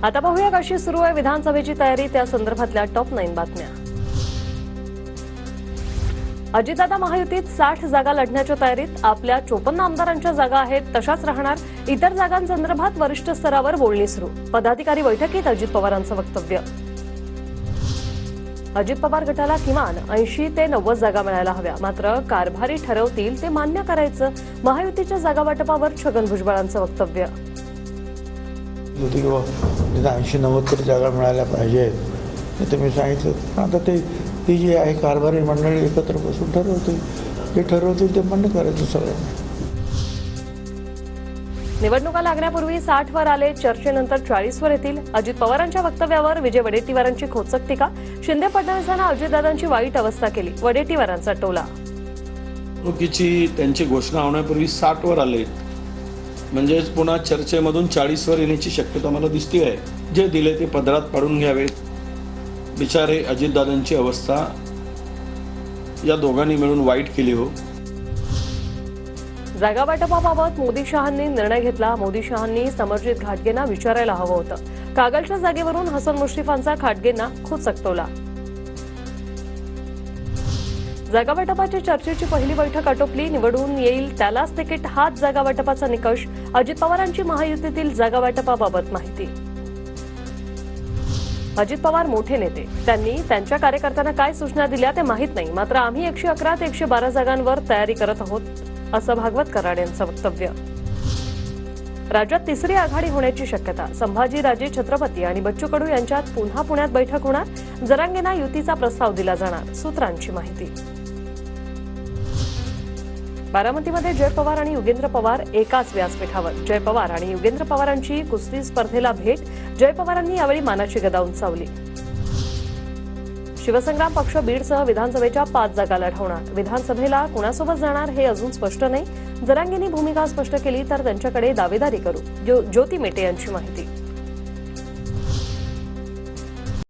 आता पाहूया कशी सुरू आहे विधानसभेची तयारी, त्या संदर्भातल्या टॉप 9 बातम्या। अजितदादा महायुतीत 60 जागा लढण्याच्या तयारीत। आपल्या 54 आमदारांच्या जागा आहेत तशाच राहणार। इतर जागांसंदर्भात वरिष्ठ स्तरावर बोलणी सुरू। पदाधिकारी बैठकीत अजित पवारांचं वक्तव्य। अजित पवार गटाला किमान 80 ते 90 जागा मिळायला हव्या, मात्र कारभारी ठरवतील ते मान्य करायचं। महायुतीच्या जागा वाटपावर छगन भुजबळांचं वक्तव्य। 80-90 तरी जागा मिळायला पाहिजेत हे तुम्ही सांगितलं। आता ते ही जी आहे कारभारी मंडळी एकत्र बसून ठरवतील, जे ठरवतील ते मान्य करायचं सगळ्यांना। निवडणुका लागण्यापूर्वी 60 वर आले, चर्चेनंतर 40 वर येतील। अजित पवारांच्या वक्तव्यावर विजय वडेट्टीवारांची खोचक टीका। शिंदे फडणवीसांना अजितदादांची वाईट अवस्था केली, वडेट्टीवारांचा टोला। निवडणुकीची त्यांची घोषणा होण्यापूर्वी 60 वर आले, म्हणजेच पुन्हा चर्चेमधून 40 वर येण्याची शक्यता मला दिसते आहे। जे दिले ते पदरात पाडून घ्यावेत। बिचारे अजितदादांची अवस्था या दोघांनी मिळून वाईट केली हो। जागा वाटपाबाबत मोदी शहांनी निर्णय घेतला। मोदी शहांनी समरजित घाटगेंना विचारायला हवं होतं। कागलच्या जागेवरून हसन मुश्रीफांचा घाटगेंना खोचक टोला। जागा वाटपाच्या चर्चेची पहिली बैठक आटोपली। निवडून येईल त्यालाच तिकीट, हाच जागा वाटपाचा निकष। अजित पवारांची महायुतीतील जागा वाटपाबाबत माहिती। अजित पवार मोठे नेते, त्यांनी त्यांच्या कार्यकर्त्यांना काय सूचना दिल्या ते माहीत नाही, मात्र आम्ही 111 ते 112 जागांवर तयारी करत आहोत, असं भागवत कराड यांचं वक्तव्य। राज्यात तिसरी आघाडी होण्याची शक्यता। संभाजीराजे छत्रपती आणि बच्चू कडू यांच्यात पुन्हा पुण्यात बैठक होणार। जरांगेंना युतीचा प्रस्ताव दिला जाणार, सूत्रांची माहिती। बारामतीमध्ये जय पवार आणि युगेंद्र पवार एकाच व्यासपीठावर। जय पवार आणि युगेंद्र पवारांची कुस्ती स्पर्धेला भेट। जय पवारांनी यावेळी मानाची गदा उंचावली। शिवसंग्राम पक्ष बीडसह विधानसभेच्या 5 जागा लढवणार। विधानसभेला कुणासोबत जाणार हे अजून स्पष्ट नाही। जरांगेंनी भूमिका स्पष्ट केली तर त्यांच्याकडे दावेदारी करू, ज्योती मेटे यांची माहिती।